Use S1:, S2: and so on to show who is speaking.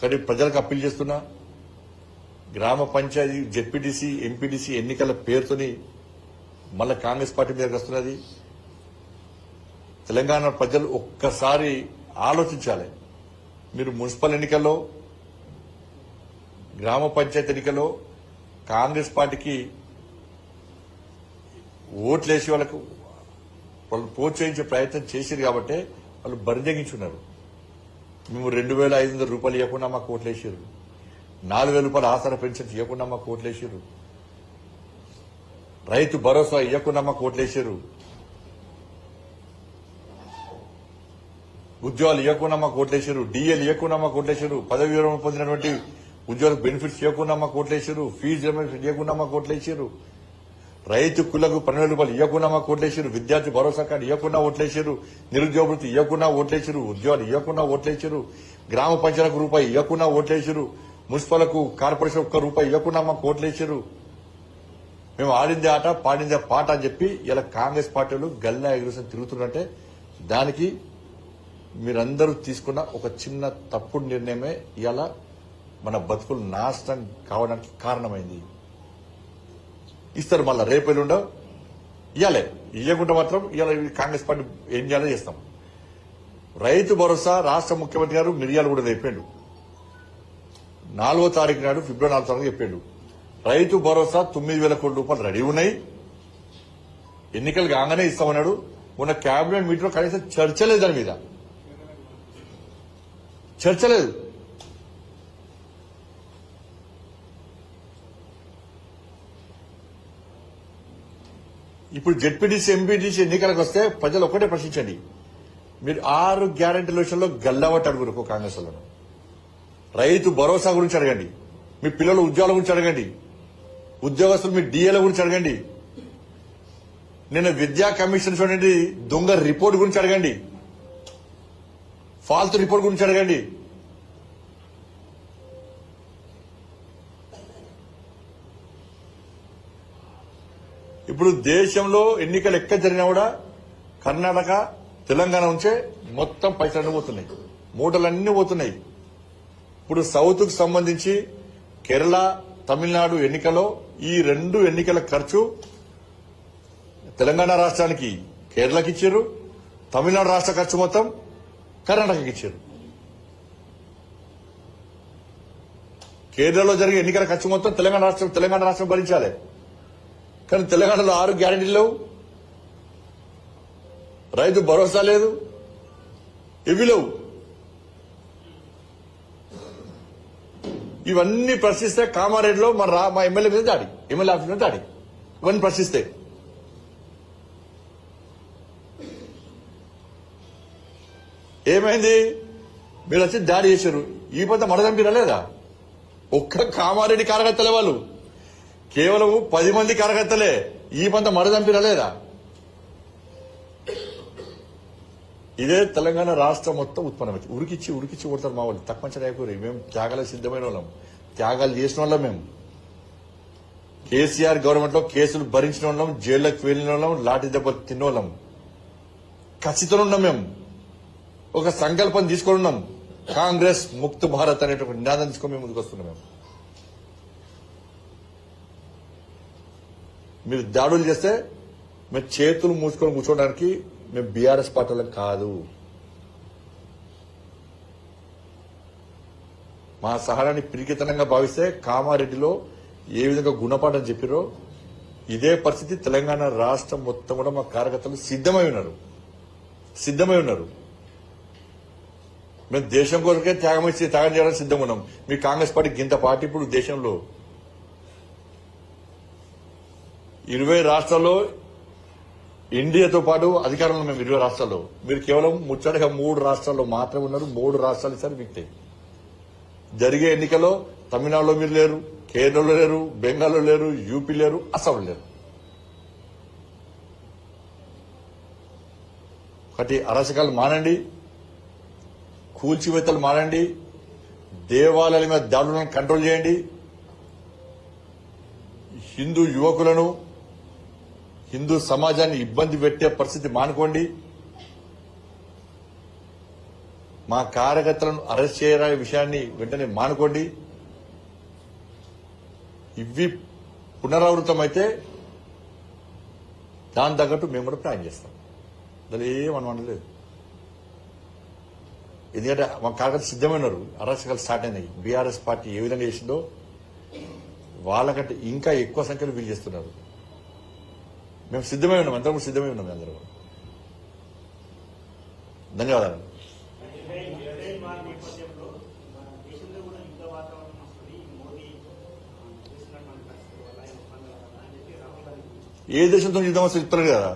S1: కానీ ప్రజలకు అప్పీల్ చేస్తున్నా, గ్రామ పంచాయతీ జెడ్పీటీసీ ఎంపీటీసీ ఎన్నికల పేరుతోని మళ్ళా కాంగ్రెస్ పార్టీ మీదకి వస్తున్నది. తెలంగాణ ప్రజలు ఒక్కసారి ఆలోచించాలి. మీరు మున్సిపల్ ఎన్నికల్లో, గ్రామ పంచాయతీ ఎన్నికల్లో కాంగ్రెస్ పార్టీకి ఓట్లేసి వాళ్ళు ప్రోత్సహించే ప్రయత్నం చేశారు కాబట్టి వాళ్ళు బరిదెగించున్నారు. మేము 2,500 రూపాయలు ఇవ్వకుండా మాకు ఓట్లేసారు, 4,000 రూపాయలు ఆసరా పెన్షన్ ఇవ్వకుండా మాకు ఓట్లేసారు, రైతు భరోసా ఇవ్వకుండా మాకు ఓట్లేసారు, ఉద్యోగాలు ఇవ్వకుండా మాకు ఓట్లేసారు, డిఎల్ ఇవ్వకుండా మాకు ఓట్లేసారు, పదవి విరమణ పొందినటువంటి ఉద్యోగ బెనిఫిట్స్ ఇవ్వకుండా మాకు ఓట్లేసారు, ఫీజు రియంబర్స్మెంట్ ఇవ్వకుండా మాకు ఓట్లేసారు, రైతు కులకు 12,000 రూపాయలు ఇవ్వకుండా మాకు ఓట్లేసారు, విద్యార్థి భరోసా కార్డు ఇవ్వకుండా ఓట్లేసారు, నిరుద్యోగ వృత్తి ఇవ్వకుండా ఓట్లేసారు, ఉద్యోగాలు ఇవ్వకుండా ఓట్లేసారు, గ్రామ పంచాయతీలకు రూపాయి ఇవ్వకుండా ఓట్లేసారు, మున్సిపల్కు కార్పొరేషన్ ₹1 ఇవ్వకుండా మాకు ఓట్లేసారు. మేము ఆడిందే ఆట పాడిందే పాట అని చెప్పి ఇలా కాంగ్రెస్ పార్టీలు గల్లా ఎగురుసం తిరుగుతున్నట్టే దానికి మీరందరూ తీసుకున్న ఒక చిన్న తప్పుడు నిర్ణయమే ఇలా మన బతుకులు నాశనం కావడానికి కారణమైంది. ఇస్తారు మళ్ళా రేపు ఎల్లుండో ఇవ్వలే, ఇవ్వకుండా మాత్రం ఇలా కాంగ్రెస్ పార్టీ ఏం చేయాలో చేస్తాం. రైతు భరోసా రాష్ట్ర ముఖ్యమంత్రి గారు మిర్యాలు కూడా చెప్పాడు, 4వ తారీఖు నాడు ఫిబ్రవరి 4వ తారీఖు చెప్పాడు. రైతు భరోసా 9,000 కోట్ల రూపాయలు రెడీ ఉన్నాయి, ఎన్నికలు కాగానే ఇస్తామన్నాడు. మొన్న కేబినెట్ మీటింగ్ లో కనీసం చర్చ లేదు, దాని మీద చర్చ లేదు. ఇప్పుడు జెడ్పీటీసీ ఎంపీటీసీ ఎన్నికలకు వస్తే ప్రజలు ఒక్కటే ప్రశ్నించండి, మీరు 6 గ్యారంటీల విషయంలో గల్లవట్టు అడుగురు కాంగ్రెస్ వాళ్ళను. రైతు భరోసా గురించి అడగండి, మీ పిల్లల ఉద్యోగాల గురించి అడగండి, ఉద్యోగస్తులు మీ డిఏల గురించి అడగండి, నిన్న విద్యా కమిషన్ చూడండి దొంగ రిపోర్ట్ గురించి అడగండి, ఫాల్తు రిపోర్ట్ గురించి అడగండి. ఇప్పుడు దేశంలో ఎన్నికలు ఎక్కడ జరిగినా కూడా కర్ణాటక తెలంగాణ నుంచే మొత్తం పైసలన్నీ పోతున్నాయి, మూటలన్నీ పోతున్నాయి. ఇప్పుడు సౌత్ కు సంబంధించి కేరళ తమిళనాడు ఎన్నికలో ఈ 2 ఎన్నికల ఖర్చు తెలంగాణ రాష్ట్రానికి కేరళకి ఇచ్చారు, తమిళనాడు రాష్ట్ర ఖర్చు మొత్తం కర్ణాటకకి ఇచ్చారు. కేరళలో జరిగే ఎన్నికల ఖర్చు మొత్తం తెలంగాణ రాష్ట్రం భరించాలి. కానీ తెలంగాణలో 6 గ్యారెంటీలు లేవు, రైతు భరోసా లేదు, ఇవి లేవు. ఇవన్నీ ప్రశ్నిస్తే కామారెడ్డిలో మా ఎమ్మెల్యే మీద దాడి, ఎమ్మెల్యే ఆఫీస్ మీద దాడి, ఇవన్నీ ప్రశ్నిస్తే ఏమైంది? మీరు వచ్చి దాడి చేశారు. ఈ పొద్దు మడదంపిరా లేదా? ఒక్క కామారెడ్డి కార్యకర్తలే వాళ్ళు, కేవలం 10 మంది కార్యకర్తలే ఈ పంత మడదంపిరా లేదా? ఇదే తెలంగాణ రాష్ట్రం మొత్తం ఉత్పన్నమైంది. ఉరికిచ్చి కొడతారు మా వాళ్ళు. తక్కువ నాయకులు మేము త్యాగాలకు సిద్దమైన వాళ్ళం, త్యాగాలు చేసిన వాళ్ళం. మేము కేసీఆర్ గవర్నమెంట్ లో కేసులు భరించిన వాళ్ళం, జైళ్లకు వెళ్లిన వాళ్ళం, లాఠీ దెబ్బలు తిన్న వాళ్ళం. ఖచ్చితంగా ఉన్నాం. మేము ఒక సంకల్పం తీసుకొని ఉన్నాం, కాంగ్రెస్ ముక్త భారత్ అనేటువంటి నినాదం తీసుకొని మేము ముందుకు వస్తున్నాం. మేము మీరు దాడులు చేస్తే మేము చేతులు మూసుకొని కూర్చోడానికి మేము బీఆర్ఎస్ పార్టీలం కాదు. మా సహనాన్ని పిరికితనంగా భావిస్తే కామారెడ్డిలో ఏ విధంగా గుణపాఠం చెప్పారో ఇదే పరిస్థితి తెలంగాణ రాష్ట్రం మొత్తం కూడా మా కార్యకర్తలు సిద్దమై ఉన్నారు. మేము దేశం కొరకే త్యాగం చేయడానికి సిద్ధంగా ఉన్నాం. మీ కాంగ్రెస్ పార్టీ గింత పార్టీ ఇప్పుడు దేశంలో 20 రాష్ట్రాల్లో ఇండియాతో పాటు అధికారంలో మేము 20 రాష్ట్రాల్లో, మీరు కేవలం ముచ్చటగా 3 రాష్ట్రాల్లో మాత్రమే ఉన్నారు. 3 రాష్ట్రాలు ఇస్తారు మీకు. జరిగే ఎన్నికల్లో తమిళనాడులో మీరు లేరు, కేరళలో లేరు, బెంగాల్లో లేరు, యూపీ లేరు, అస్సాంలో లేరు. ఒకటి అరాచకాలు మానండి, కూల్చివేతలు మానండి, దేవాలయాల మీద దాడులను కంట్రోల్ చేయండి, హిందూ యువకులను హిందూ సమాజాన్ని ఇబ్బంది పెట్టే పరిస్థితి మానుకోండి. మా కార్యకర్తలను అరెస్ట్ చేయాలనే విషయాన్ని వెంటనే మానుకోండి. ఇవి పునరావృతమైతే దాని తగ్గట్టు మేము కూడా ప్లాన్ చేస్తాం. దాని ఏమని అనలేదు. ఎందుకంటే మా కార్యకర్తలు సిద్ధమైనారు. అరాచకాలు స్టార్ట్ అయినాయి. బీఆర్ఎస్ పార్టీ ఏ విధంగా చేసిందో వాళ్ళకంటే ఇంకా ఎక్కువ సంఖ్యలో వీలు చేస్తున్నారు. మేము సిద్ధమై ఉన్నాం, అందరం కూడా సిద్ధమై ఉన్నాం. అందరూ ధన్యవాదాలు. ఏ దేశంతో యుద్ధం వస్తే చెప్తారు కదా.